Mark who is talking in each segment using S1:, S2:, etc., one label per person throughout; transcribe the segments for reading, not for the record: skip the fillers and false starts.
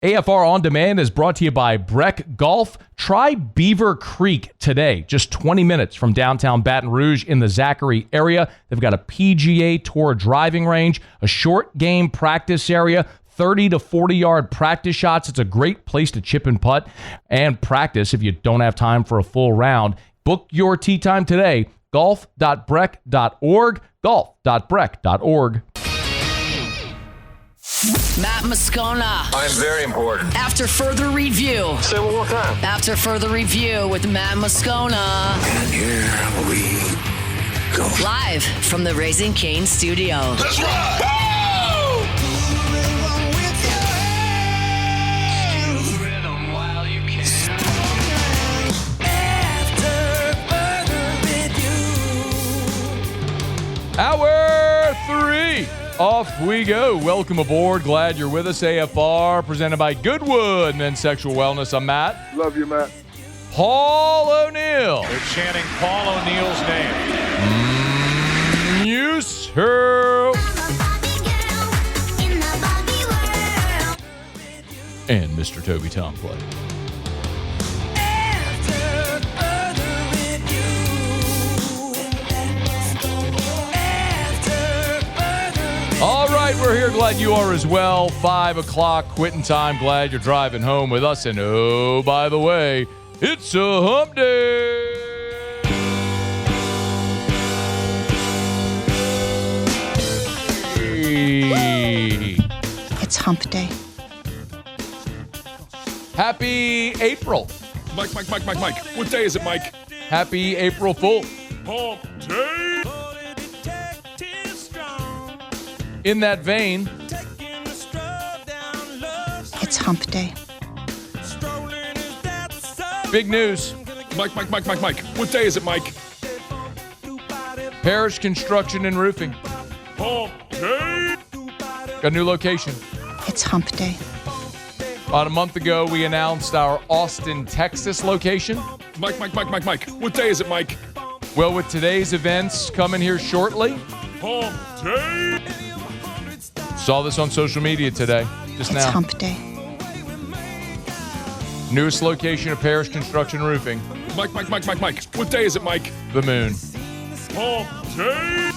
S1: AFR On Demand is brought to you by Breck Golf. Try Beaver Creek today, just 20 minutes from downtown Baton Rouge in the Zachary area. They've got a PGA Tour driving range, a short game practice area, 30 to 40-yard practice shots. It's a great place to chip and putt and practice if you don't have time for a full round. Book your tee time today, golf.breck.org, golf.breck.org.
S2: Matt Moscona.
S3: I'm very important.
S2: After further review.
S3: Say it one more time.
S2: After further review with Matt Moscona.
S3: And here we go.
S2: Live from the Raising Cane studio.
S3: That's right.
S1: Hour 3. Off we go. Welcome aboard. Glad you're with us. AFR presented by Goodwood Men's Sexual Wellness. I'm Matt.
S4: Love you, Matt.
S1: Paul O'Neill.
S5: They're chanting Paul O'Neill's name.
S1: Muser. And Mr. Toby Tomplay. All right, we're here. Glad you are as well. 5 o'clock quitting time. Glad you're driving home with us. And oh, by the way, it's a hump day.
S6: It's hump day.
S1: Happy April.
S4: Mike. What day is it, Mike?
S1: Happy April Fool.
S4: Hump day.
S1: In that vein,
S6: It's hump day.
S1: big news.
S4: Mike. What day is it, Mike?
S1: Parish Construction and Roofing.
S4: Hump day.
S1: Got a new location.
S6: It's hump day.
S1: About a month ago, we announced our Austin, Texas location.
S4: Mike. What day is it, Mike?
S1: Well, with today's events coming here shortly,
S4: Hump day.
S1: saw this on social media today, just
S6: It's
S1: now.
S6: hump day.
S1: Newest location of Parish Construction Roofing,
S4: Mike. What day is it, Mike?
S1: the moon.
S4: Hump day.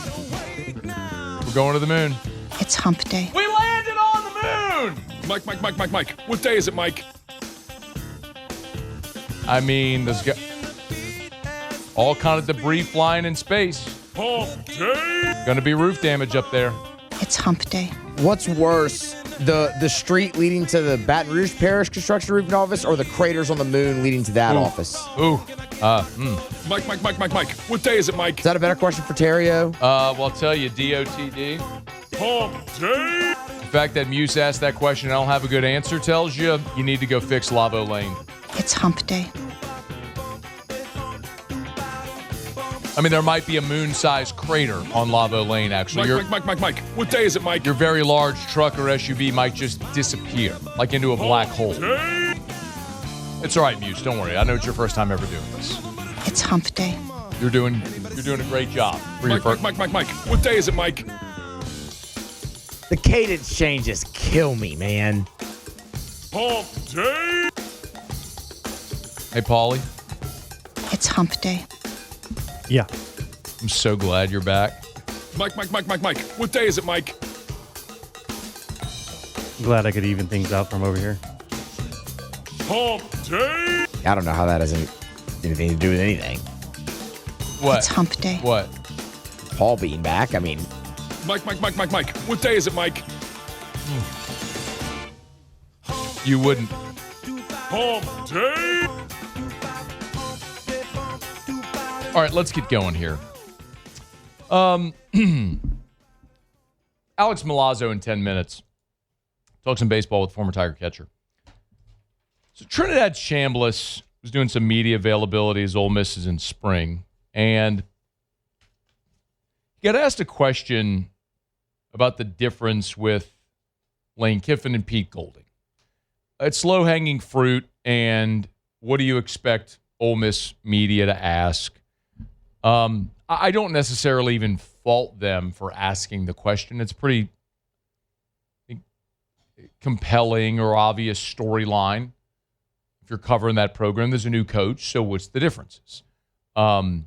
S1: We're going to the moon.
S6: It's hump day.
S1: We landed on the moon!
S4: Mike. What day is it, Mike?
S1: I mean, there's all kind of debris flying in space.
S4: Hump day.
S1: Going to be roof damage up there.
S6: It's hump day.
S7: What's worse, the street leading to the Baton Rouge Parish Construction Roofing Office or the craters on the moon leading to that office?
S1: Ooh.
S4: Mike. What day is it, Mike?
S7: Is that a better question for Terrio?
S1: Well, I'll tell you, DOTD.
S4: Hump day.
S1: The fact that Muse asked that question and I don't have a good answer tells you need to go fix Lavo Lane.
S6: It's hump day.
S1: I mean, there might be a moon-sized crater on Lavo Lane, actually.
S4: Mike. What day is it, Mike?
S1: Your very large truck or SUV might just disappear, like into a black hole.
S4: Day.
S1: It's all right, Muse. Don't worry. I know it's your first time ever doing this.
S6: It's hump day.
S1: You're doing a great job. For your first.
S4: Mike. What day is it, Mike?
S7: The cadence changes kill me, man.
S4: Hump day.
S1: Hey, Paulie.
S6: It's hump day.
S8: Yeah.
S1: I'm so glad you're back.
S4: Mike. What day is it, Mike?
S8: I'm glad I could even things out from over here.
S4: Hump day.
S7: I don't know how that has anything to do with anything.
S1: What?
S6: It's hump day.
S1: What?
S7: Paul being back, I mean,
S4: Mike. What day is it, Mike?
S1: You wouldn't.
S4: Hump day.
S1: All right, let's get going here. Alex Milazzo in 10 minutes. Talk some baseball with former Tiger catcher. So Trinidad Chambliss was doing some media availability as Ole Miss is in spring. And he got asked a question about the difference with Lane Kiffin and Pete Golding. It's low-hanging fruit, and what do you expect Ole Miss media to ask? I don't necessarily even fault them for asking the question. It's pretty compelling or obvious storyline. If you're covering that program, there's a new coach, so what's the differences? As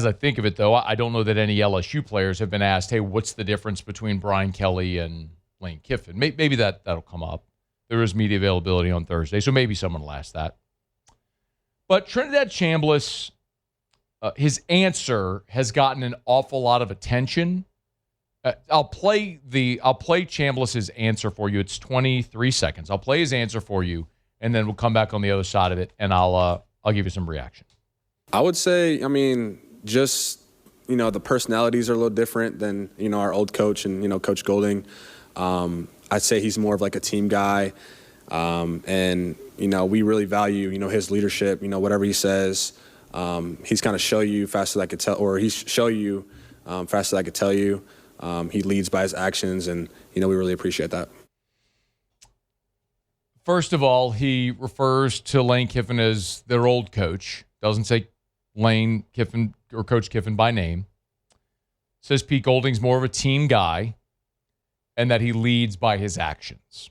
S1: I think of it, though, I don't know that any LSU players have been asked, hey, what's the difference between Brian Kelly and Lane Kiffin? Maybe that'll come up. There is media availability on Thursday, so maybe someone will ask that. But Trinidad Chambliss, his answer has gotten an awful lot of attention. I'll play Chambliss's answer for you. It's 23 seconds. I'll play his answer for you, and then we'll come back on the other side of it, and I'll give you some reaction.
S9: I would say, just, the personalities are a little different than, our old coach and, Coach Golding. I'd say he's more of like a team guy. And, we really value, his leadership, whatever he says. He's kind of show you fast as I could tell, or he's show you fast as I could tell you. He leads by his actions, and, we really appreciate that.
S1: First of all, he refers to Lane Kiffin as their old coach. Doesn't say Lane Kiffin or Coach Kiffin by name. Says Pete Golding's more of a team guy and that he leads by his actions.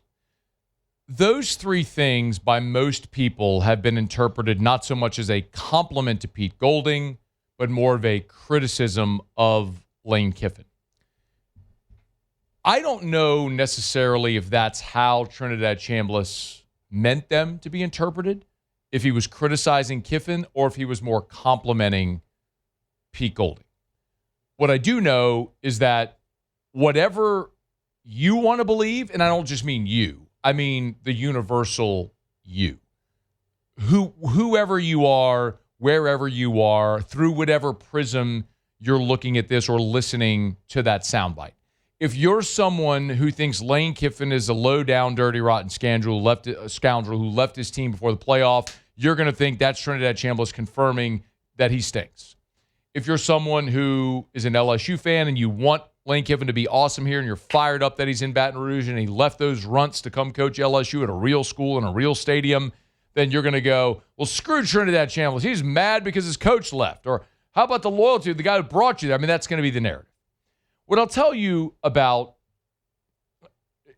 S1: Those three things by most people have been interpreted not so much as a compliment to Pete Golding, but more of a criticism of Lane Kiffin. I don't know necessarily if that's how Trinidad Chambliss meant them to be interpreted, if he was criticizing Kiffin or if he was more complimenting Pete Golding. What I do know is that whatever you want to believe, and I don't just mean you, I mean the universal you. Whoever you are, wherever you are, through whatever prism you're looking at this or listening to that soundbite. If you're someone who thinks Lane Kiffin is a low-down, dirty, rotten scoundrel who left his team before the playoff, you're going to think that's Trinidad Chambliss confirming that he stinks. If you're someone who is an LSU fan and you want Lane Kiffin to be awesome here and you're fired up that he's in Baton Rouge and he left those runts to come coach LSU at a real school in a real stadium, then you're going to go, well, screw Trinidad Chambliss. He's mad because his coach left. Or how about the loyalty of the guy who brought you there? I mean, that's going to be the narrative. What I'll tell you about,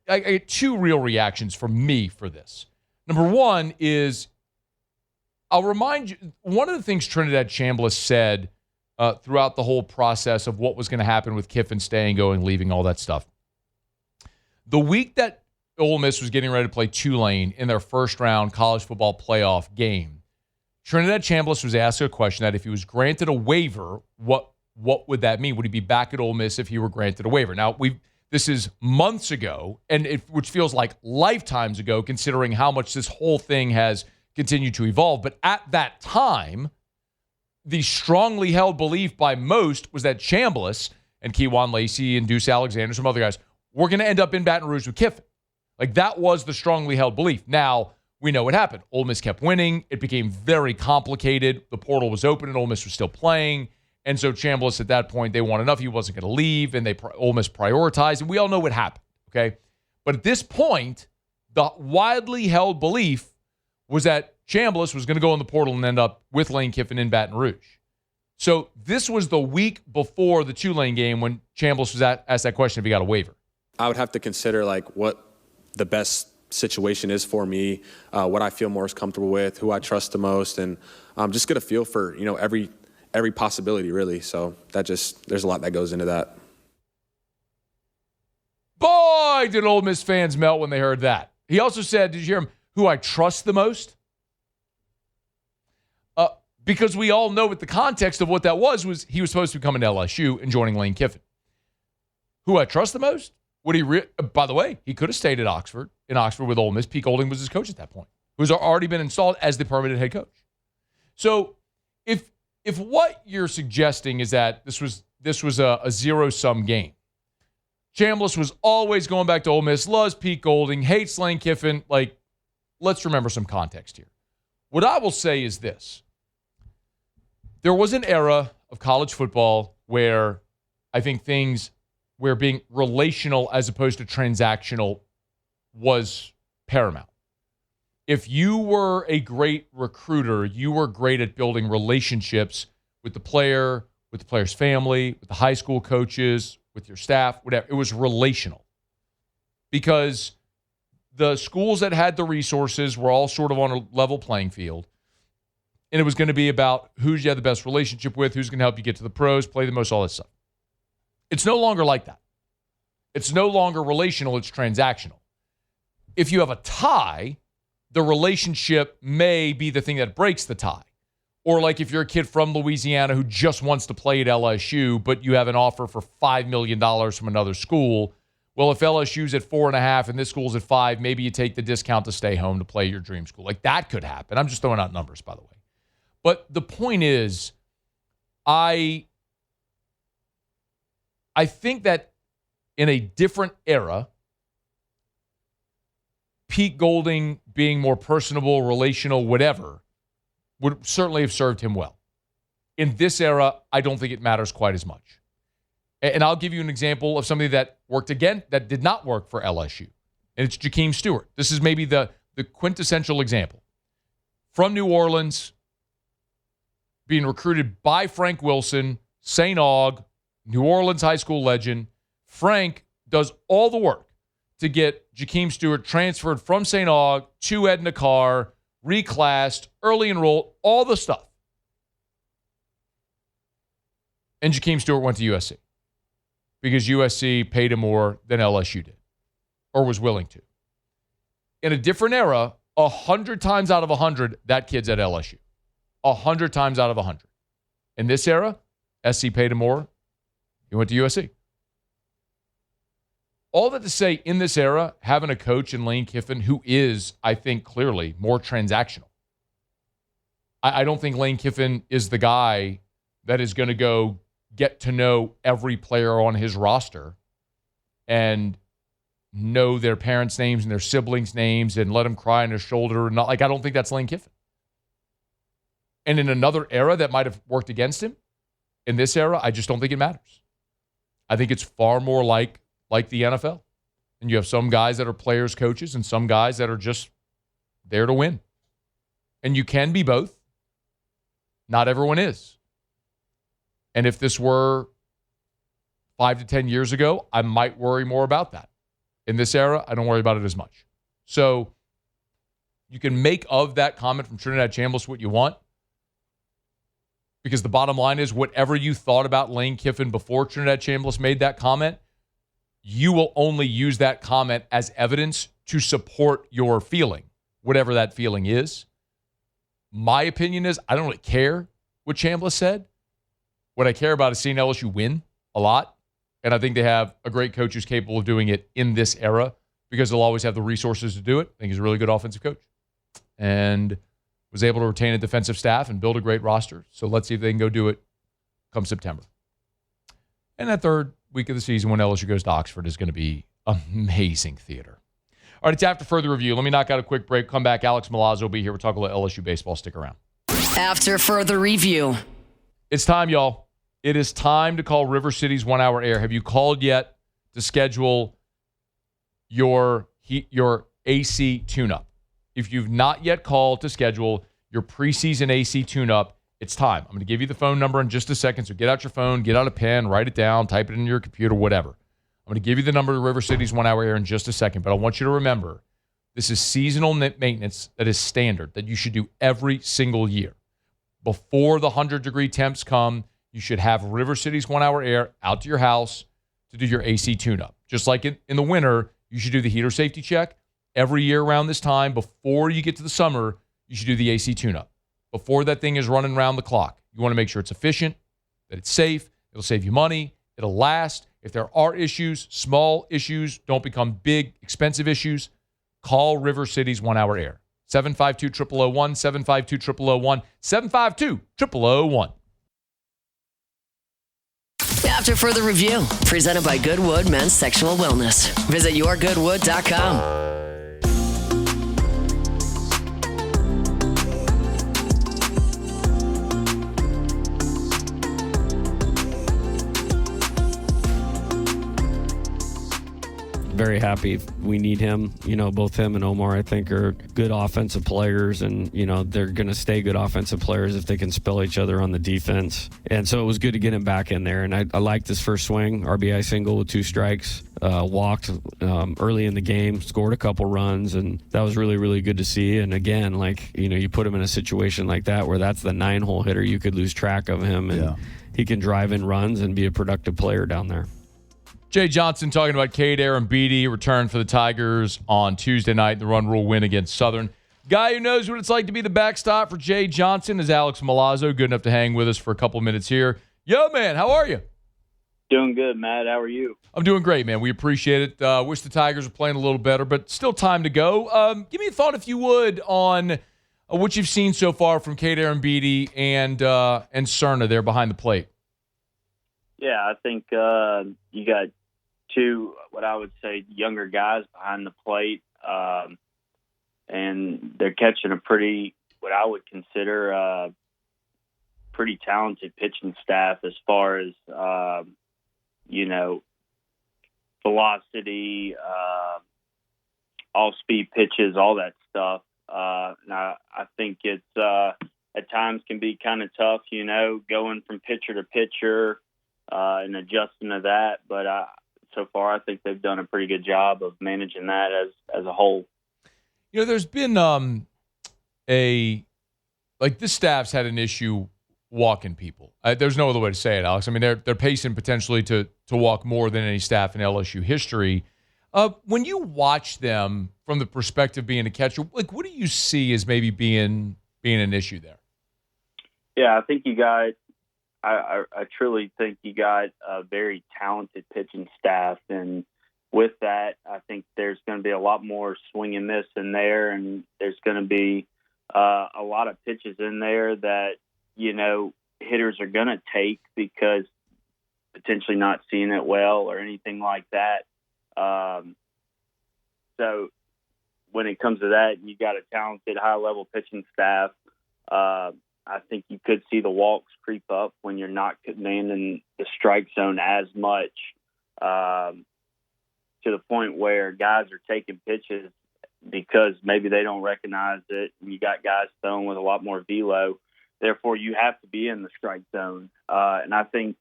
S1: I get two real reactions from me for this. Number one is, I'll remind you, one of the things Trinidad Chambliss said throughout the whole process of what was going to happen with Kiffin staying, going, leaving, all that stuff. The week that Ole Miss was getting ready to play Tulane in their first-round college football playoff game, Trinidad Chambliss was asked a question that if he was granted a waiver, what would that mean? Would he be back at Ole Miss if he were granted a waiver? Now, this is months ago, which feels like lifetimes ago, considering how much this whole thing has continued to evolve. But at that time, the strongly held belief by most was that Chambliss and Kejuan Lacey and Deuce Alexander, some other guys, were going to end up in Baton Rouge with Kiffin. Like, that was the strongly held belief. Now, we know what happened. Ole Miss kept winning. It became very complicated. The portal was open and Ole Miss was still playing. And so Chambliss, at that point, they wanted enough. He wasn't going to leave, and Ole Miss prioritized. And we all know what happened, okay? But at this point, the widely held belief was that Chambliss was going to go in the portal and end up with Lane Kiffin in Baton Rouge. So this was the week before the Tulane game when Chambliss was asked that question if he got a waiver.
S9: I would have to consider, what the best situation is for me, what I feel most comfortable with, who I trust the most, and just get a feel for, every possibility, really. So there's a lot that goes into that.
S1: Boy, did Ole Miss fans melt when they heard that. He also said, did you hear him, who I trust the most? Because we all know what the context of what that was he was supposed to be coming to LSU and joining Lane Kiffin. Who I trust the most? By the way, he could have stayed in Oxford with Ole Miss. Pete Golding was his coach at that point, who's already been installed as the permanent head coach. So if what you're suggesting is that this was a zero-sum game, Chambliss was always going back to Ole Miss, loves Pete Golding, hates Lane Kiffin, let's remember some context here. What I will say is this. There was an era of college football where I think where being relational as opposed to transactional was paramount. If you were a great recruiter, you were great at building relationships with the player, with the player's family, with the high school coaches, with your staff, whatever. It was relational. because the schools that had the resources were all sort of on a level playing field. And it was going to be about who you have the best relationship with, who's going to help you get to the pros, play the most, all that stuff. It's no longer like that. It's no longer relational, it's transactional. If you have a tie, the relationship may be the thing that breaks the tie. Or like if you're a kid from Louisiana who just wants to play at LSU, but you have an offer for $5 million from another school. Well, if LSU's at 4.5 and this school's at 5, maybe you take the discount to stay home to play your dream school. Like that could happen. I'm just throwing out numbers, by the way. But the point is, I think that in a different era, Pete Golding being more personable, relational, whatever, would certainly have served him well. In this era, I don't think it matters quite as much. And I'll give you an example of somebody that worked again, that did not work for LSU. And it's Jakeem Stewart. This is maybe the quintessential example. From New Orleans, being recruited by Frank Wilson, St. Aug, New Orleans high school legend. Frank does all the work to get Jakeem Stewart transferred from St. Aug to Edna Carr, reclassed, early enrolled, all the stuff. And Jakeem Stewart went to USC because USC paid him more than LSU did or was willing to. In a different era, 100 times out of 100, that kid's at LSU. 100 times out of 100. In this era, SC paid him more. He went to USC. All that to say, in this era, having a coach in Lane Kiffin who is, I think, clearly more transactional. I don't think Lane Kiffin is the guy that is going to go get to know every player on his roster and know their parents' names and their siblings' names and let them cry on their shoulder. I don't think that's Lane Kiffin. And in another era that might have worked against him, in this era, I just don't think it matters. I think it's far more like the NFL. And you have some guys that are players, coaches, and some guys that are just there to win. And you can be both. Not everyone is. And if this were 5 to 10 years ago, I might worry more about that. In this era, I don't worry about it as much. So you can make of that comment from Trinidad Chambliss what you want. Because the bottom line is, whatever you thought about Lane Kiffin before Trinidad Chambliss made that comment, you will only use that comment as evidence to support your feeling, whatever that feeling is. My opinion is, I don't really care what Chambliss said. What I care about is seeing LSU win a lot. And I think they have a great coach who's capable of doing it in this era because they'll always have the resources to do it. I think he's a really good offensive coach. And was able to retain a defensive staff and build a great roster. So let's see if they can go do it come September. And that third week of the season when LSU goes to Oxford is going to be amazing theater. All right, it's after further review. Let me knock out a quick break. Come back. Alex Milazzo will be here. We'll talk a little LSU baseball. Stick around.
S2: After further review.
S1: It's time, y'all. It is time to call River City's 1 Hour Air. Have you called yet to schedule your AC tune-up? If you've not yet called to schedule your preseason AC tune-up, it's time. I'm going to give you the phone number in just a second, so get out your phone, get out a pen, write it down, type it into your computer, whatever. I'm going to give you the number to River City's 1 Hour Air in just a second, but I want you to remember this is seasonal maintenance that is standard, that you should do every single year. Before the 100-degree temps come, you should have River City's 1 Hour Air out to your house to do your AC tune-up. Just like in the winter, you should do the heater safety check. Every year around this time, before you get to the summer, you should do the AC tune-up. Before that thing is running around the clock. You want to make sure it's efficient, that it's safe, it'll save you money, it'll last. If there are issues, small issues don't become big, expensive issues, call River City's 1 Hour Air. 752-0001, 752-0001, 752-0001.
S2: After further review, presented by Goodwood Men's Sexual Wellness. Visit yourgoodwood.com.
S10: very happy. We need him. Both him and Omar, I think, are good offensive players, and, they're going to stay good offensive players if they can spell each other on the defense. And so it was good to get him back in there. And I liked his first swing, RBI single with 2 strikes, walked early in the game, scored a couple runs, and that was really, really good to see. And again, you put him in a situation like that where that's the 9-hole hitter, you could lose track of him, and he can drive in runs and be a productive player down there.
S1: Jay Johnson talking about Cade Arrambide returned for the Tigers on Tuesday night in the run rule win against Southern. Guy who knows what it's like to be the backstop for Jay Johnson is Alex Milazzo, good enough to hang with us for a couple minutes here. Yo, man, how are you?
S11: Doing good, Matt. How are you?
S1: I'm doing great, man. We appreciate it. Wish the Tigers were playing a little better, but still time to go. Give me a thought, if you would, on what you've seen so far from Cade Arrambide and Serna there behind the plate.
S11: Yeah, I think you got 2, what I would say, younger guys behind the plate, and they're catching a pretty, what I would consider pretty talented pitching staff as far as, velocity, off-speed pitches, all that stuff. Now, I think it's at times can be kind of tough, going from pitcher to pitcher and adjusting to that. But so far, I think they've done a pretty good job of managing that as a whole.
S1: There's been this staff's had an issue walking people. There's no other way to say it, Alex. I mean, they're pacing potentially to walk more than any staff in LSU history. When you watch them from the perspective of being a catcher, what do you see as maybe being an issue there?
S11: Yeah, I think you got. I truly think you got a very talented pitching staff, and with that, I think there's going to be a lot more swing and miss in there, and there's going to be a lot of pitches in there that hitters are going to take because potentially not seeing it well or anything like that. So when it comes to that, you got a talented, high-level pitching staff. I think you could see the walks creep up when you're not commanding the strike zone as much, to the point where guys are taking pitches because maybe they don't recognize it. You got guys throwing with a lot more velo. Therefore, you have to be in the strike zone. And I think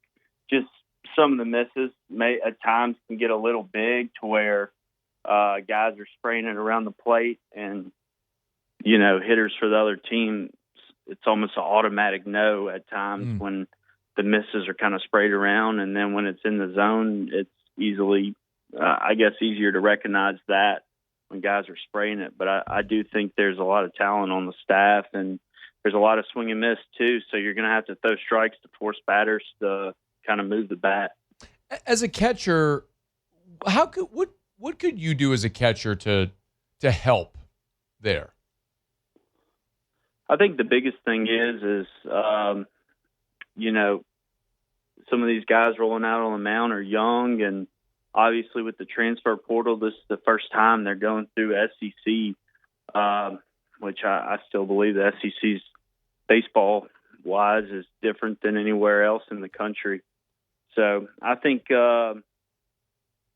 S11: just some of the misses may at times can get a little big to where guys are spraying it around the plate, and hitters for the other team, it's almost an automatic no at times when the misses are kind of sprayed around, and then when it's in the zone, it's easily, easier to recognize that when guys are spraying it. But I do think there's a lot of talent on the staff, and there's a lot of swing and miss too. So you're going to have to throw strikes to force batters to kind of move the bat.
S1: As a catcher, what could you do as a catcher to help there?
S11: I think the biggest thing is some of these guys rolling out on the mound are young, and obviously with the transfer portal, this is the first time they're going through SEC, which I still believe the SEC's baseball-wise is different than anywhere else in the country. So I think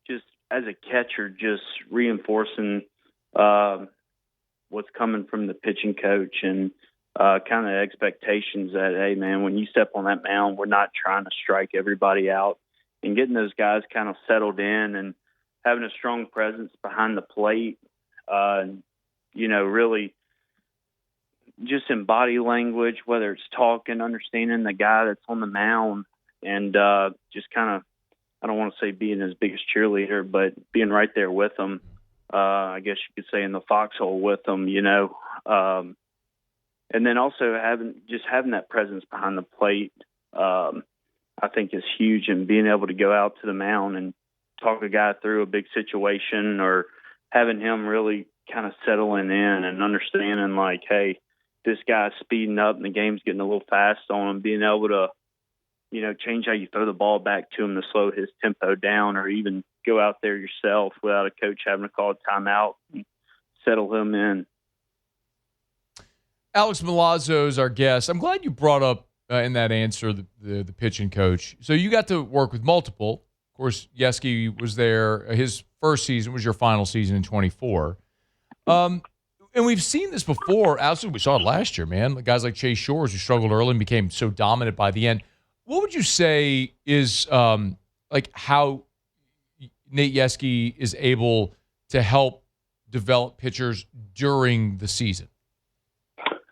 S11: just as a catcher, just reinforcing what's coming from the pitching coach and kind of expectations that, hey, man, when you step on that mound, we're not trying to strike everybody out, and getting those guys kind of settled in and having a strong presence behind the plate, really just in body language, whether it's talking, understanding the guy that's on the mound, and just kind of, I don't want to say being his biggest cheerleader, but being right there with them. I guess you could say in the foxhole with them, and then also having that presence behind the plate, I think is huge, and being able to go out to the mound and talk a guy through a big situation, or having him really kind of settling in and understanding like, hey, this guy's speeding up and the game's getting a little fast on him, being able to, change how you throw the ball back to him to slow his tempo down, or even go out there yourself without a coach having to call a timeout and settle him in.
S1: Alex Milazzo is our guest. I'm glad you brought up in that answer the pitching coach. So you got to work with multiple. Of course, Yeski was there. His first season was your final season in 24. And we've seen this before. Absolutely, we saw it last year, man. Guys like Chase Shores, who struggled early and became so dominant by the end. What would you say is like how Nate Yeskie is able to help develop pitchers during the season?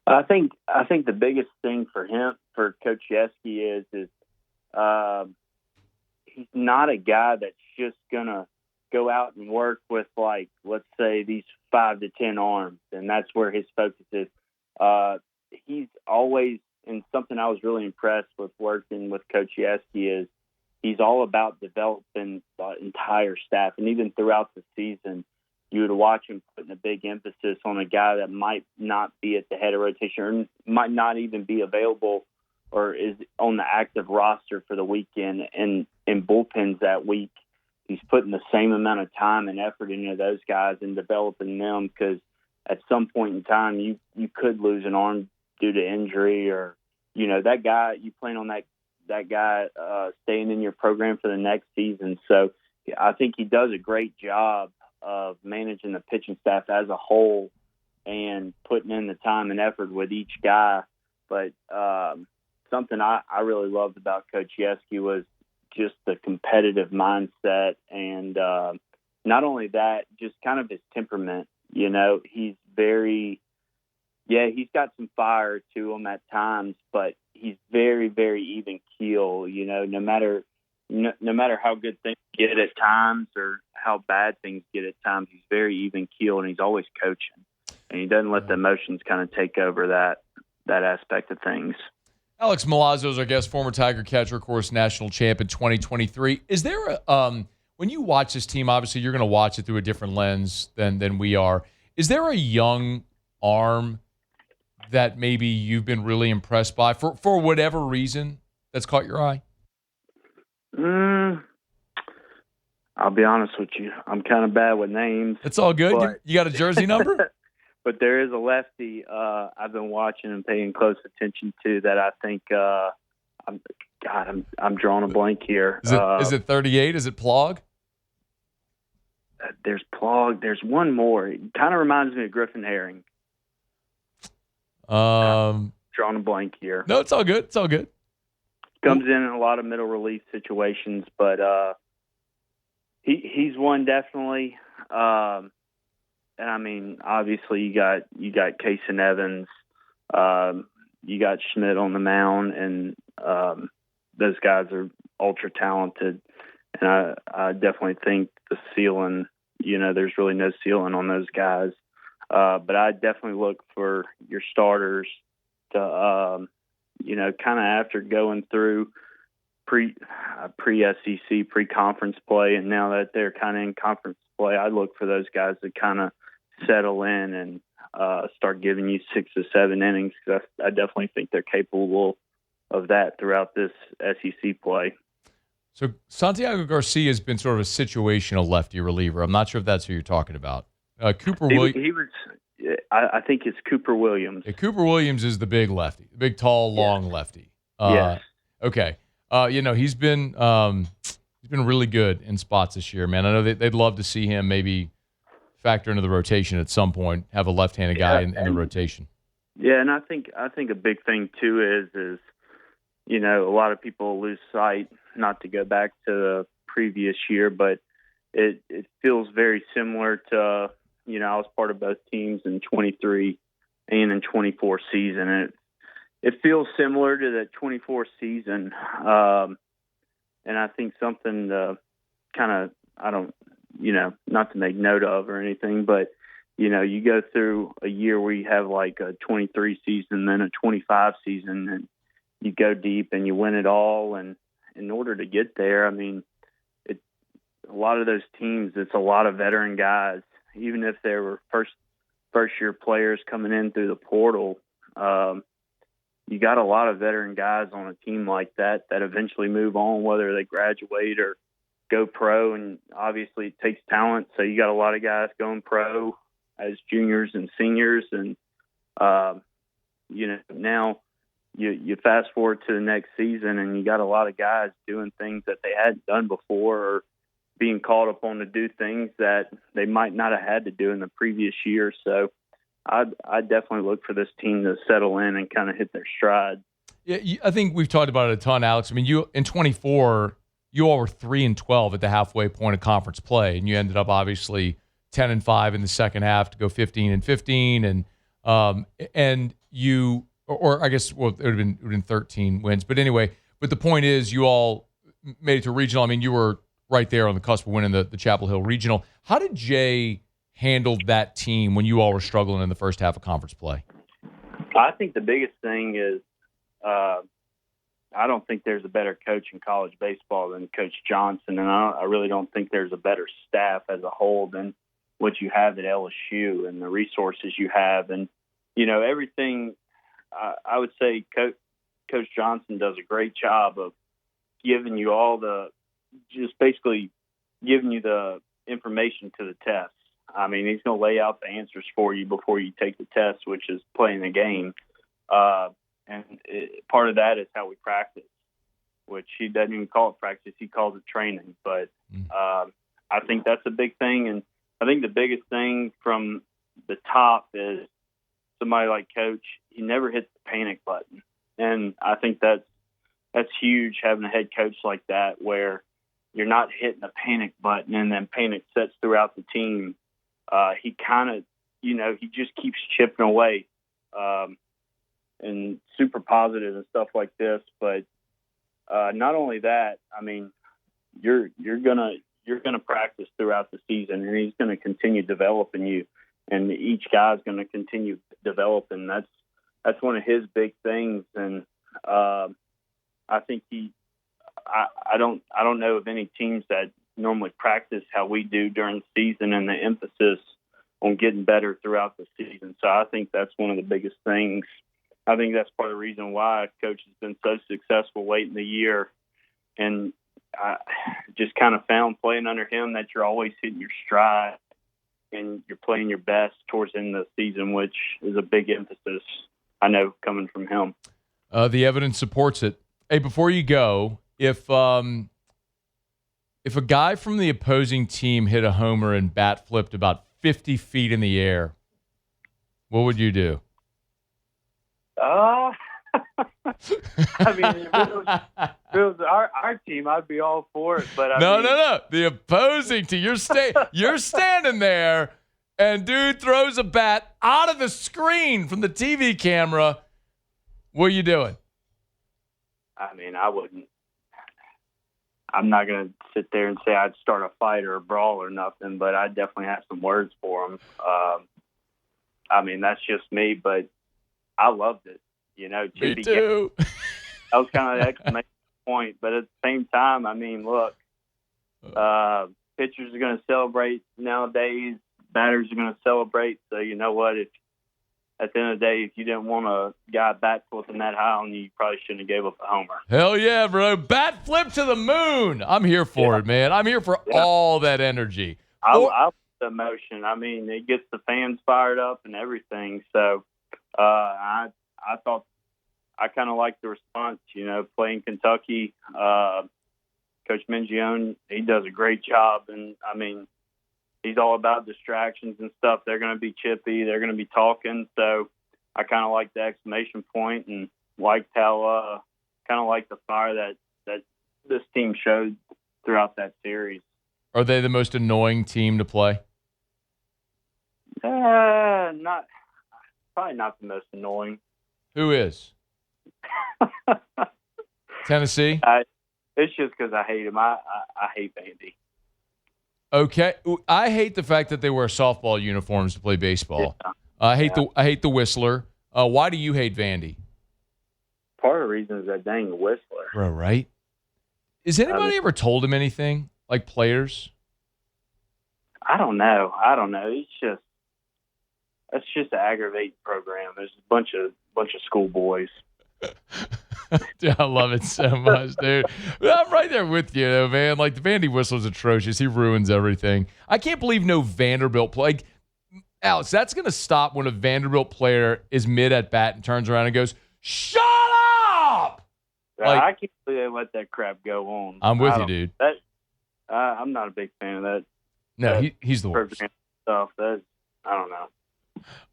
S11: I think the biggest thing for him, for Coach Yeskie, is he's not a guy that's just gonna go out and work with, like, let's say these 5 to 10 arms, and that's where his focus is. He's always, and something I was really impressed with working with Coach Yeskie is he's all about developing the entire staff, and even throughout the season, you would watch him putting a big emphasis on a guy that might not be at the head of rotation or might not even be available or is on the active roster for the weekend and in bullpens that week. He's putting the same amount of time and effort into those guys and developing them, because at some point in time you could lose an arm due to injury, or, you know, that guy, you plan on that guy staying in your program for the next season. So I think he does a great job of managing the pitching staff as a whole and putting in the time and effort with each guy. But something I really loved about Coach Yeskie was just the competitive mindset, and not only that, just kind of his temperament. You know, he's he's got some fire to him at times, but he's very, very even keel. You know, no matter how good things get at times or how bad things get at times, he's very even keel, and he's always coaching, and he doesn't let the emotions kind of take over that aspect of things.
S1: Alex Milazzo is our guest, former Tiger catcher, of course, national champ in 2023. Is there when you watch this team, obviously you're going to watch it through a different lens than we are. Is there a young arm that maybe you've been really impressed by for whatever reason that's caught your eye?
S11: I'll be honest with you. I'm kind of bad with names.
S1: It's all good. You got a jersey number?
S11: But there is a lefty I've been watching and paying close attention to that I think I'm drawing a blank here.
S1: Is it 38? Is it Plog?
S11: There's Plog. There's one more. It kind of reminds me of Griffin Herring. Drawing a blank here.
S1: No, it's all good. It's all good.
S11: Comes in a lot of middle relief situations, but he's one definitely. And I mean, obviously, you got Case and Evans, you got Schmidt on the mound, and those guys are ultra talented. And I definitely think the ceiling, there's really no ceiling on those guys. But I definitely look for your starters to, kind of after going through pre-SEC, pre-conference play, and now that they're kind of in conference play, I look for those guys to kind of settle in and start giving you 6 to 7 innings, because I definitely think they're capable of that throughout this SEC play.
S1: So Santiago Garcia has been sort of a situational lefty reliever. I'm not sure if that's who you're talking about. Cooper Williams.
S11: I think it's Cooper Williams.
S1: Yeah, Cooper Williams is the big lefty, the big, tall, long lefty.
S11: Yes.
S1: Okay. He's been really good in spots this year, man. I know they'd love to see him maybe factor into the rotation at some point, have a left-handed guy in the rotation. Yeah,
S11: and I think a big thing too is a lot of people lose sight, not to go back to the previous year, but it feels very similar to, I was part of both teams in 23 and in 24 season, and it feels similar to the 24 season. And I think something to kind of, not to make note of or anything, but, you go through a year where you have like a 23 season, then a 25 season, and you go deep and you win it all. And in order to get there, I mean, a lot of those teams, it's a lot of veteran guys, even if they were first year players coming in through the portal. You got a lot of veteran guys on a team like that eventually move on, whether they graduate or go pro. And obviously it takes talent. So you got a lot of guys going pro as juniors and seniors. And, now you fast forward to the next season and you got a lot of guys doing things that they hadn't done before, or, being called upon to do things that they might not have had to do in the previous year. So I definitely look for this team to settle in and kind of hit their stride.
S1: Yeah, I think we've talked about it a ton, Alex. I mean, you in 24, you all were 3-12 at the halfway point of conference play, and you ended up obviously 10-5 in the second half to go 15-15, and you, or I guess, well, it would have been 13 wins, but anyway. But the point is, you all made it to regional. I mean, you were right there on the cusp of winning the Chapel Hill Regional. How did Jay handle that team when you all were struggling in the first half of conference play?
S11: I think the biggest thing is I don't think there's a better coach in college baseball than Coach Johnson, and I really don't think there's a better staff as a whole than what you have at LSU and the resources you have. And, everything, I would say Coach Johnson does a great job of giving you just basically giving you the information to the test. I mean, he's going to lay out the answers for you before you take the test, which is playing the game. Part of that is how we practice, which he doesn't even call it practice. He calls it training. But I think that's a big thing. And I think the biggest thing from the top is somebody like Coach, he never hits the panic button. And I think that's huge, having a head coach like that, where you're not hitting the panic button and then panic sets throughout the team. He kind of, he just keeps chipping away. And super positive and stuff like this. But not only that, I mean, you're gonna practice throughout the season, and he's going to continue developing you, and each guy's going to continue developing. That's one of his big things, and I think I don't know of any teams that normally practice how we do during the season, and the emphasis on getting better throughout the season. So I think that's one of the biggest things. I think that's part of the reason why Coach has been so successful late in the year. And I just kind of found playing under him that you're always hitting your stride and you're playing your best towards the end of the season, which is a big emphasis, I know, coming from him.
S1: The evidence supports it. Hey, before you go, if a guy from the opposing team hit a homer and bat flipped about 50 feet in the air, what would you do?
S11: I mean, if it was our team, I'd be all for it. But
S1: No. The opposing team, you're standing there, and dude throws a bat out of the screen from the TV camera. What are you doing?
S11: I mean, I'm not going to sit there and say I'd start a fight or a brawl or nothing, but I definitely have some words for him. I mean, that's just me, but I loved it.
S1: Me too.
S11: That was kind of the exclamation point. But at the same time, I mean, look, pitchers are going to celebrate nowadays. Batters are going to celebrate. So you know what? If at the end of the day, if you didn't want a guy bat flipping that high on you, you probably shouldn't have gave up a homer.
S1: Hell yeah, bro. Bat flip to the moon. I'm here for it, man. I'm here for all that energy.
S11: I love the emotion. I mean, it gets the fans fired up and everything. So I thought I kind of liked the response, playing Kentucky. Coach Mingione, he does a great job. And, I mean, he's all about distractions and stuff. They're going to be chippy. They're going to be talking. So I kind of like the exclamation point and liked how kind of like the fire that this team showed throughout that series.
S1: Are they the most annoying team to play?
S11: Probably not the most annoying.
S1: Who is? Tennessee?
S11: It's just because I hate him. I hate Vandy.
S1: Okay. I hate the fact that they wear softball uniforms to play baseball.
S11: Yeah.
S1: I hate the Whistler. Why do you hate Vandy?
S11: Part of the reason is that dang Whistler.
S1: Bro, right? Has anybody ever told him anything? Like players?
S11: I don't know. That's just an aggravating program. There's a bunch of schoolboys.
S1: Dude, I love it so much, dude. I'm right there with you, though, man. Like, the Vandy Whistler's atrocious. He ruins everything. I can't believe no Vanderbilt play. Like, Alex, that's going to stop when a Vanderbilt player is mid at bat and turns around and goes, "Shut up!"
S11: I can't believe they let that crap go on.
S1: I'm with you, dude.
S11: I'm not a big fan of that.
S1: No, he's the worst.
S11: Stuff. I don't know.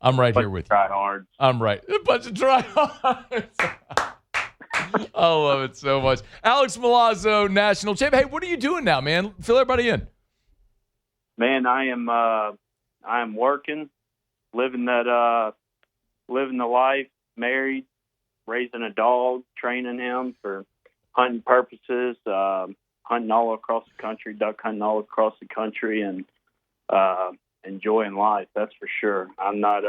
S1: I'm right here with you.
S11: Try hard.
S1: I'm right. A bunch of tryhards. I love it so much. Alex Milazzo, national champ. Hey, what are you doing now, man? Fill everybody in.
S11: Man, I am working, living the life, married, raising a dog, training him for hunting purposes, hunting all across the country, duck hunting all across the country, and enjoying life. That's for sure. I'm not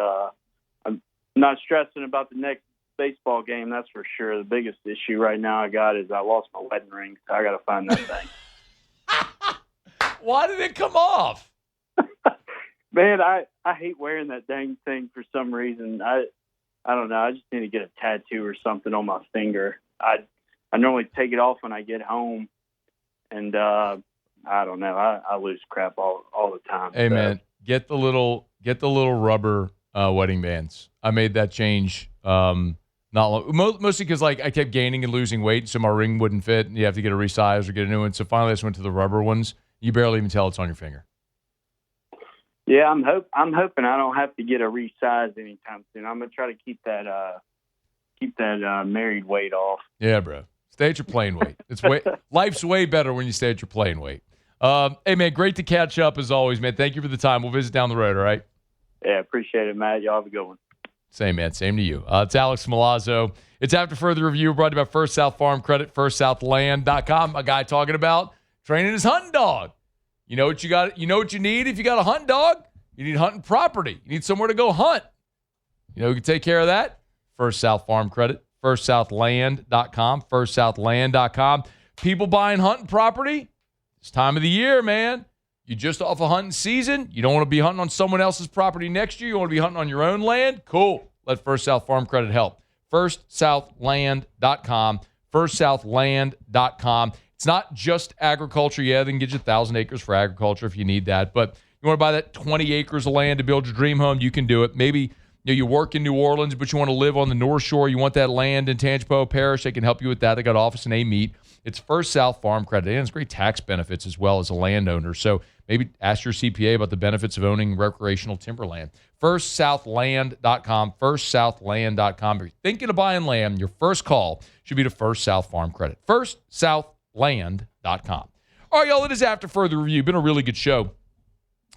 S11: stressing about the next baseball game. That's for sure. The biggest issue right now I got is I lost my wedding ring, so I got to find that thing.
S1: Why did it come off?
S11: Man, I hate wearing that dang thing for some reason. I don't know. I just need to get a tattoo or something on my finger. I normally take it off when I get home, and I don't know. I lose crap all the time.
S1: Hey, man, get the little rubber wedding bands. I made that change mostly because I kept gaining and losing weight, so my ring wouldn't fit, and you have to get a resize or get a new one. So finally, I just went to the rubber ones. You barely even tell it's on your finger.
S11: Yeah, I'm hoping I don't have to get a resize anytime soon. I'm gonna try to keep that married weight off.
S1: Yeah, bro. Stay at your playing weight. Life's way better when you stay at your playing weight. Hey, man, great to catch up as always, man. Thank you for the time. We'll visit down the road, all right?
S11: Yeah, appreciate it, Matt. Y'all have a good one.
S1: Same, man. Same to you. It's Alex Milazzo. It's After Further Review brought to you by First South Farm Credit, firstsouthland.com. A guy talking about training his hunting dog. You know what you got? You know what you need if you got a hunting dog? You need hunting property. You need somewhere to go hunt. You know who can take care of that? First South Farm Credit, firstsouthland.com, firstsouthland.com. People buying hunting property? It's time of the year, man. You just off a hunting season. You don't want to be hunting on someone else's property next year. You want to be hunting on your own land? Cool. Let First South Farm Credit help. firstsouthland.com, firstsouthland.com. It's not just agriculture. Yeah, they can get you 1,000 acres for agriculture if you need that. But you want to buy that 20 acres of land to build your dream home, you can do it. Maybe you work in New Orleans, but you want to live on the North Shore. You want that land in Tangipahoa Parish. They can help you with that. They got office in Amite. It's First South Farm Credit, and it's great tax benefits as well as a landowner. So maybe ask your CPA about the benefits of owning recreational timberland. FirstSouthland.com, FirstSouthland.com. If you're thinking of buying land, your first call should be to First South Farm Credit. FirstSouthland.com. All right, y'all, it is After Further Review. Been a really good show.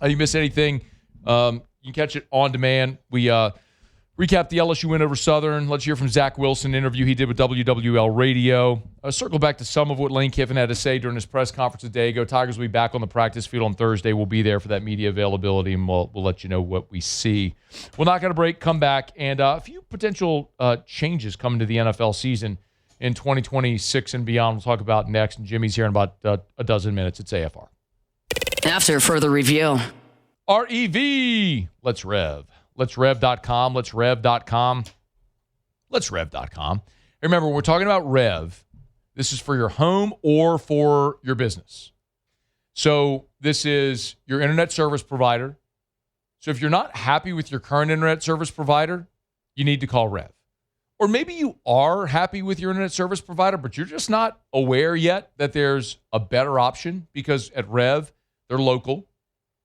S1: You miss anything, you can catch it on demand. We recap the LSU win over Southern. Let's hear from Zach Wilson, interview he did with WWL Radio. Circle back to some of what Lane Kiffin had to say during his press conference a day ago. Tigers will be back on the practice field on Thursday. We'll be there for that media availability, and we'll let you know what we see. We'll not going to break, come back, and a few potential changes coming to the NFL season in 2026 and beyond. We'll talk about next, and Jimmy's here in about a dozen minutes. It's AFR.
S2: After Further Review.
S1: REV. Let's Rev. Let's Rev.com. Let's Rev.com. Let's Rev.com. Remember, when we're talking about Rev, this is for your home or for your business. So this is your internet service provider. So if you're not happy with your current internet service provider, you need to call Rev. Or maybe you are happy with your internet service provider, but you're just not aware yet that there's a better option, because at Rev, they're local.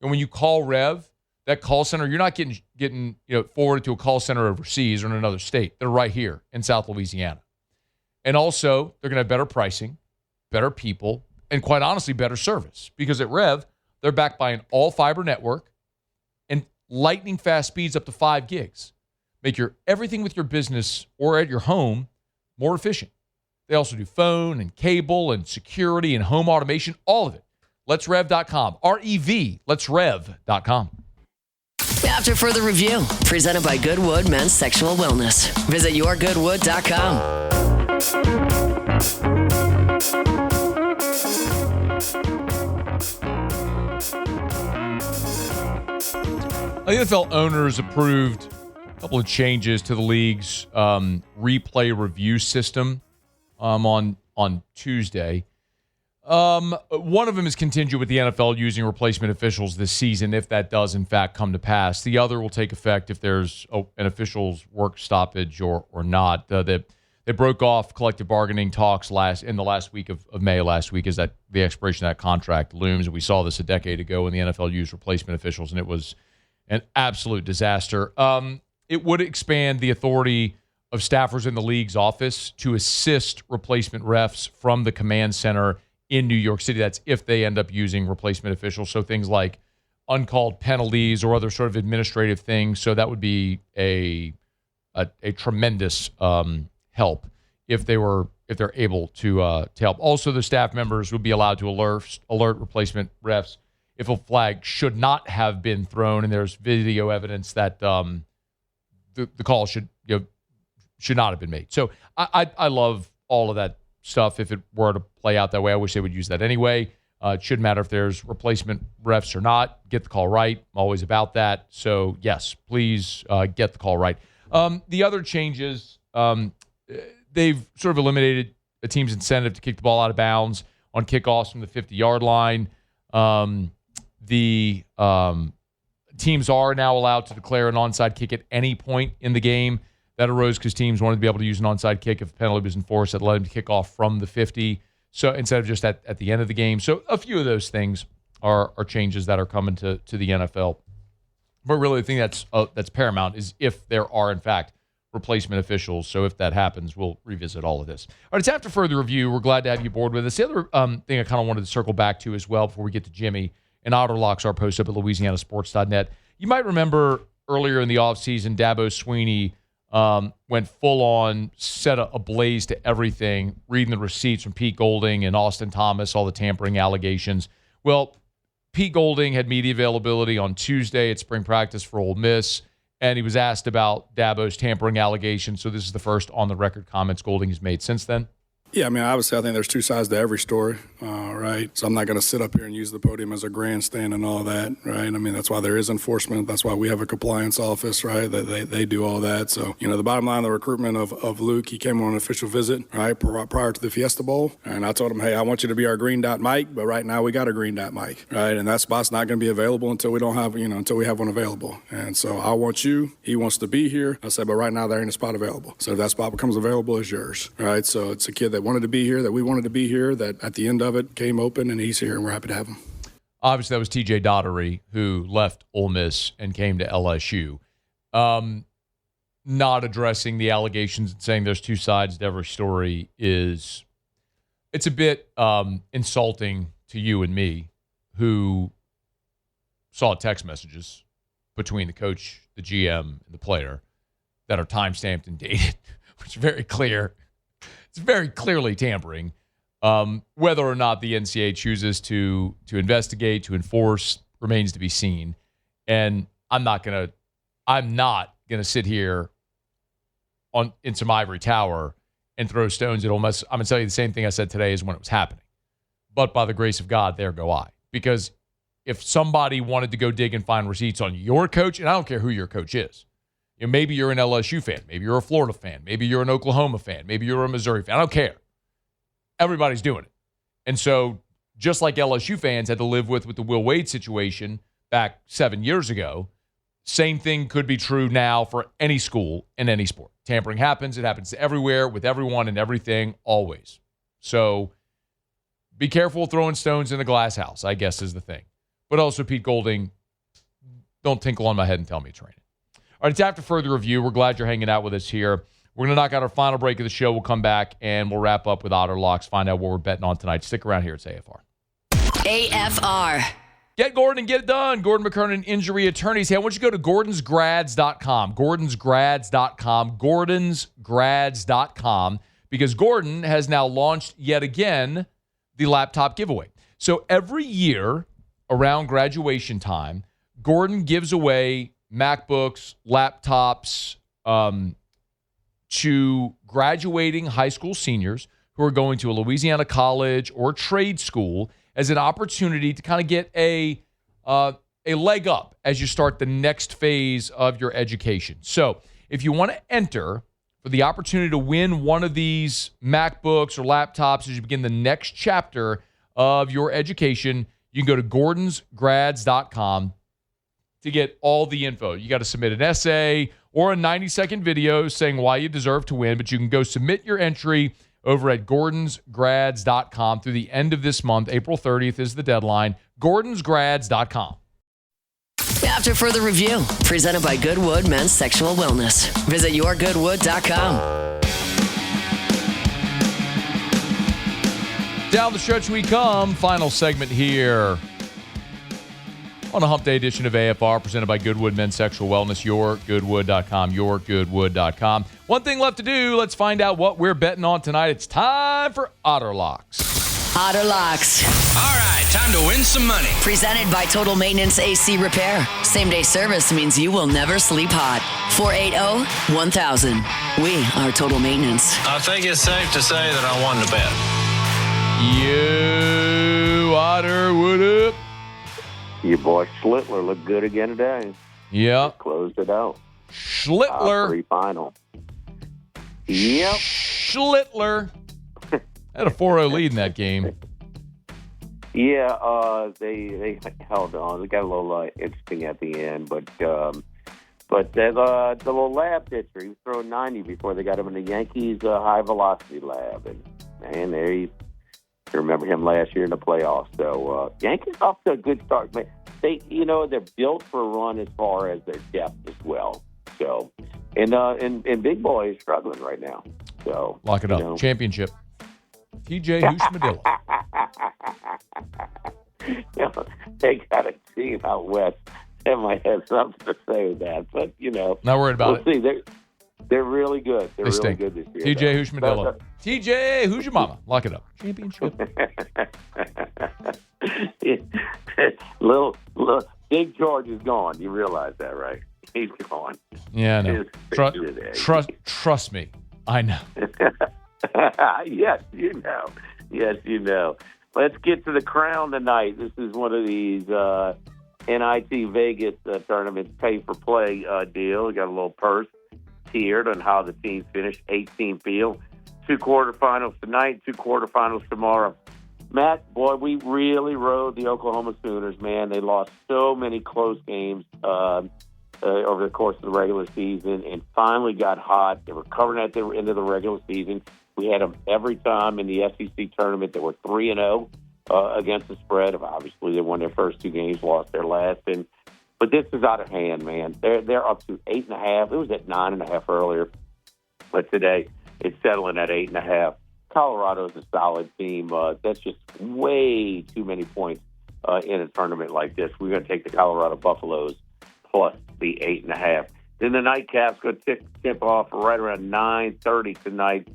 S1: And when you call Rev, that call center, you're not getting forwarded to a call center overseas or in another state. They're right here in South Louisiana. And also, they're going to have better pricing, better people, and quite honestly, better service. Because at Rev, they're backed by an all-fiber network and lightning fast speeds up to 5 gigs. Make everything with your business or at your home more efficient. They also do phone and cable and security and home automation, all of it. Let'sRev.com. REV. Let'sRev.com.
S2: After Further Review, presented by Goodwood Men's Sexual Wellness. Visit yourgoodwood.com.
S1: The NFL owners approved a couple of changes to the league's replay review system on Tuesday. One of them is contingent with the NFL using replacement officials this season, if that does in fact come to pass. The other will take effect if there's an official's work stoppage or not. The They broke off collective bargaining talks in the last week of May last week as that the expiration of that contract looms. And we saw this a decade ago when the NFL used replacement officials, and it was an absolute disaster. It would expand the authority of staffers in the league's office to assist replacement refs from the command center in New York City. That's if they end up using replacement officials. So things like uncalled penalties or other sort of administrative things. So that would be a tremendous help if they're able to help. Also, the staff members would be allowed to alert replacement refs if a flag should not have been thrown, and there's video evidence that the call should not have been made. So I love all of that stuff. If it were to play out that way, I wish they would use that anyway. It shouldn't matter if there's replacement refs or not. Get the call right. I'm always about that. So, yes, please get the call right. The other changes, they've sort of eliminated a team's incentive to kick the ball out of bounds on kickoffs from the 50-yard line. The teams are now allowed to declare an onside kick at any point in the game. That arose because teams wanted to be able to use an onside kick if a penalty was enforced that led them to kick off from the 50. So instead of just at the end of the game. So a few of those things are changes that are coming to the NFL. But really the thing that's paramount is if there are, in fact, replacement officials. So if that happens, we'll revisit all of this. All right, it's after further review. We're glad to have you aboard with us. The other thing I kind of wanted to circle back to as well before we get to Jimmy, and Otter Locks, our post up at LouisianaSports.net. You might remember earlier in the offseason, Dabo Sweeney went full-on, set ablaze to everything, reading the receipts from Pete Golding and Austin Thomas, all the tampering allegations. Well, Pete Golding had media availability on Tuesday at spring practice for Ole Miss, and he was asked about Dabo's tampering allegations. So this is the first on-the-record comments Golding has made since then.
S12: Yeah, I mean, obviously, I think there's two sides to every story, right? So I'm not going to sit up here and use the podium as a grandstand and all that, right? I mean, that's why there is enforcement. That's why we have a compliance office, right? They do all that. So, the bottom line, the recruitment of Luke, he came on an official visit, right, prior to the Fiesta Bowl. And I told him, hey, I want you to be our green dot mic, but right now we got a green dot mic, right? And that spot's not going to be available until we don't have, until we have one available. And so I want you. He wants to be here. I said, but right now there ain't a spot available. So if that spot becomes available, it's yours, right? So it's a kid that wanted to be here, that we wanted to be here, that at the end of it came open, and he's here, and we're happy to have him.
S1: Obviously, that was TJ Daugherty, who left Ole Miss and came to LSU. Not addressing the allegations and saying there's two sides to every story it's a bit insulting to you and me, who saw text messages between the coach, the GM, and the player that are time-stamped and dated, which is very clear. It's very clearly tampering. Whether or not the NCAA chooses to investigate, to enforce, remains to be seen. And I'm not gonna sit here in some ivory tower and throw stones at Ole Miss. I'm gonna tell you the same thing I said today as when it was happening. But by the grace of God, there go I. Because if somebody wanted to go dig and find receipts on your coach, and I don't care who your coach is. Maybe you're an LSU fan. Maybe you're a Florida fan. Maybe you're an Oklahoma fan. Maybe you're a Missouri fan. I don't care. Everybody's doing it. And so just like LSU fans had to live with the Will Wade situation back 7 years ago, same thing could be true now for any school in any sport. Tampering happens. It happens everywhere with everyone and everything always. So be careful throwing stones in the glass house, I guess, is the thing. But also, Pete Golding, don't tinkle on my head and tell me it's raining. All right, it's after further review. We're glad you're hanging out with us here. We're going to knock out our final break of the show. We'll come back, and we'll wrap up with Otter Locks, find out what we're betting on tonight. Stick around here. It's AFR.
S2: AFR.
S1: Get Gordon and get it done. Gordon McKernan, injury attorneys. Hey, I want you to go to gordonsgrads.com. Gordonsgrads.com. Gordonsgrads.com. Because Gordon has now launched yet again the laptop giveaway. So every year around graduation time, Gordon gives away MacBooks, laptops to graduating high school seniors who are going to a Louisiana college or trade school as an opportunity to kind of get a leg up as you start the next phase of your education. So if you want to enter for the opportunity to win one of these MacBooks or laptops as you begin the next chapter of your education, you can go to gordonsgrads.com. to get all the info. You got to submit an essay or a 90-second video saying why you deserve to win, but you can go submit your entry over at gordonsgrads.com through the end of this month. April 30th is the deadline. gordonsgrads.com.
S2: After further review, presented by Goodwood Men's Sexual Wellness. Visit yourgoodwood.com.
S1: Down the stretch we come. Final segment here on a Hump Day edition of AFR, presented by Goodwood Men's Sexual Wellness. Yourgoodwood.com. Yourgoodwood.com. One thing left to do. Let's find out what we're betting on tonight. It's time for Otter Locks.
S2: Otter Locks.
S3: All right, time to win some money.
S2: Presented by Total Maintenance AC Repair. Same-day service means you will never sleep hot. 480-1000. We are Total Maintenance.
S5: I think it's safe to say that I won the bet.
S1: You, Otter, what up?
S13: Your boy Schlittler looked good again today.
S1: Yeah.
S13: Closed it out.
S1: Schlittler.
S13: Three final. Yep.
S1: Schlittler. Had a 4-0 lead in that game.
S13: Yeah, they held on. They got a little interesting at the end, but the little lab pitcher, he was throwing 90 before they got him in the Yankees high velocity lab, and man, there he. I remember him last year in the playoffs. So Yankees off to a good start. Man, they're built for a run as far as their depth as well. So and Big Boy is struggling right now. So
S1: lock it up. Championship. TJ Houshmadilla.
S13: They got a team out west that might have something to say with that, but
S1: not worried about
S13: it. See, they're really good. They're really good this year.
S1: TJ Houshmadilla. TJ, who's your mama? Lock it up. Championship.
S13: little Big George is gone. You realize that, right? He's gone.
S1: Yeah, I know. Trust me. I know.
S13: Yes, you know. Yes, you know. Let's get to the crown tonight. This is one of these NIT Vegas tournaments pay-for-play deal. We got a little purse tiered on how the teams finish. 8-team field. 2 quarterfinals tonight, 2 quarterfinals tomorrow. Matt, boy, we really rode the Oklahoma Sooners, man. They lost so many close games over the course of the regular season and finally got hot. They were covering at the end of the regular season. We had them every time in the SEC tournament. They were 3-0 against the spread. Obviously, they won their first 2 games, lost their last. But this is out of hand, man. They're up to 8.5. It was at 9.5 earlier. But today, it's settling at 8.5. Colorado's a solid team. That's just way too many points in a tournament like this. We're going to take the Colorado Buffaloes plus the 8.5. Then the nightcap's going to tip off right around 9:30 tonight.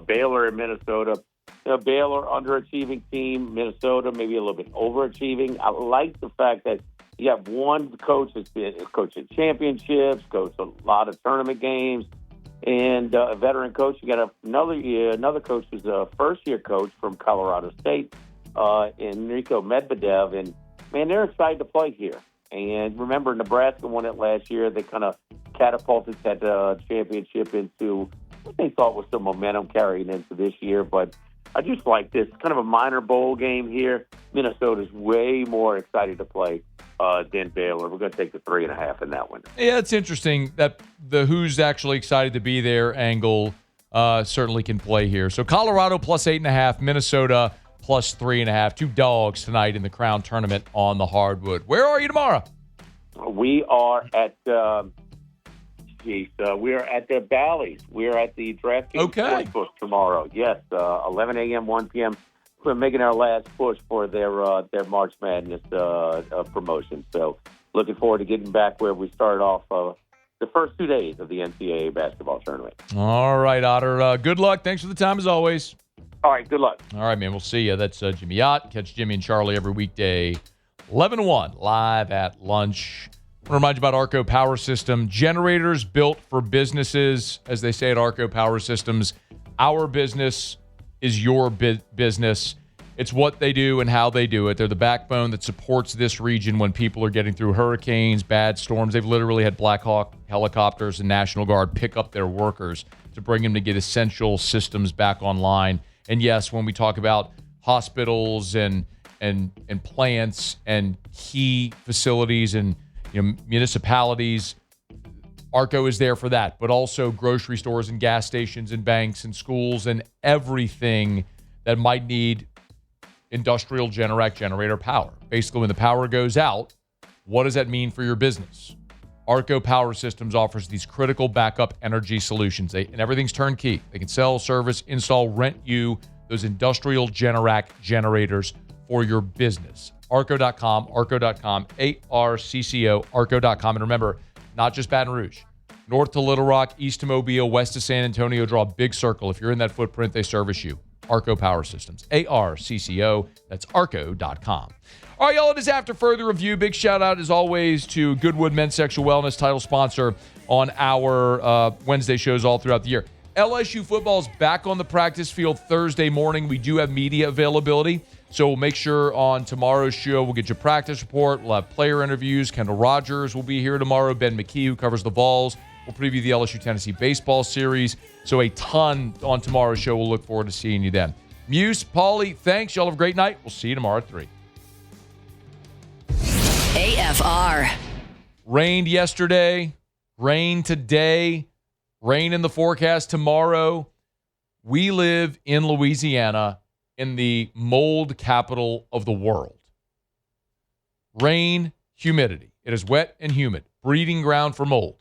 S13: Baylor and Minnesota. Baylor, underachieving team. Minnesota, maybe a little bit overachieving. I like the fact that you have one coach that's been coached at championships, coached a lot of tournament games, and a veteran coach. You got another coach who's a first-year coach from Colorado State, Enrico Medvedev, and man, they're excited to play here. And remember, Nebraska won it last year. They kind of catapulted that championship into what they thought was some momentum carrying into this year. But I just like this kind of a minor bowl game here. Minnesota's way more excited to play than Baylor. We're going to take the 3.5 in that one.
S1: Yeah, it's interesting that the who's actually excited to be there angle certainly can play here. So Colorado plus 8.5, Minnesota plus 3.5. 2 dogs tonight in the Crown Tournament on the hardwood. Where are you tomorrow?
S13: We are at we are at the Bally's. We are at the DraftKings Sportsbook tomorrow. Yes, 11 a.m., 1 p.m. We're making our last push for their March Madness promotion. So looking forward to getting back where we started off the first 2 days of the NCAA basketball tournament.
S1: All right, Otter. Good luck. Thanks for the time as always.
S13: All right, good luck.
S1: All right, man. We'll see you. That's Jimmy Ott. Catch Jimmy and Charlie every weekday, 11 to 1, live at lunch. I want to remind you about Arco Power System. Generators built for businesses, as they say at Arco Power Systems. Our business is your business. It's what they do and how they do it. They're the backbone that supports this region when people are getting through hurricanes, bad storms. They've literally had Black Hawk helicopters and National Guard pick up their workers to bring them to get essential systems back online. And yes, when we talk about hospitals and plants and key facilities and municipalities. Arco is there for that, but also grocery stores and gas stations and banks and schools and everything that might need industrial generator power. Basically, when the power goes out, what does that mean for your business? Arco Power Systems offers these critical backup energy solutions, and everything's turnkey. They can sell, service, install, rent you those industrial generators for your business. Arco.com, Arco.com, ARCCO, Arco.com. And remember, not just Baton Rouge. North to Little Rock, east to Mobile, west to San Antonio. Draw a big circle. If you're in that footprint, they service you. Arco Power Systems, ARCCO. That's Arco.com. All right, y'all, it is After Further Review. Big shout out, as always, to Goodwood Men's Sexual Wellness, title sponsor on our Wednesday shows all throughout the year. LSU football is back on the practice field Thursday morning. We do have media availability, so we'll make sure on tomorrow's show we'll get your practice report. We'll have player interviews. Kendall Rogers will be here tomorrow. Ben McKee, who covers the Vols, will preview the LSU-Tennessee baseball series. So a ton on tomorrow's show. We'll look forward to seeing you then. Muse, Paulie, thanks. Y'all have a great night. We'll see you tomorrow at 3.
S2: AFR.
S1: Rained yesterday, rain today, rain in the forecast tomorrow. We live in Louisiana, in the mold capital of the world. Rain, humidity. It is wet and humid, breeding ground for mold.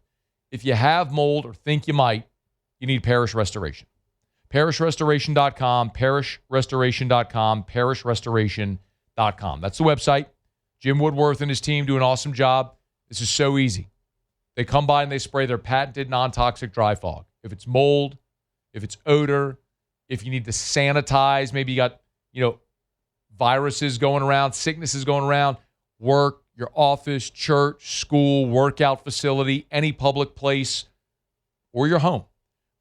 S1: If you have mold or think you might, you need Parish Restoration. ParishRestoration.com, ParishRestoration.com, ParishRestoration.com. That's the website. Jim Woodworth and his team do an awesome job. This is so easy. They come by and they spray their patented non-toxic dry fog. If it's mold, if it's odor, if you need to sanitize, maybe you got, viruses going around, sicknesses going around, work, your office, church, school, workout facility, any public place, or your home.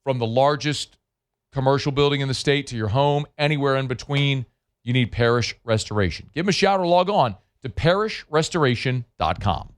S1: From the largest commercial building in the state to your home, anywhere in between, you need Parish Restoration. Give them a shout or log on to ParishRestoration.com.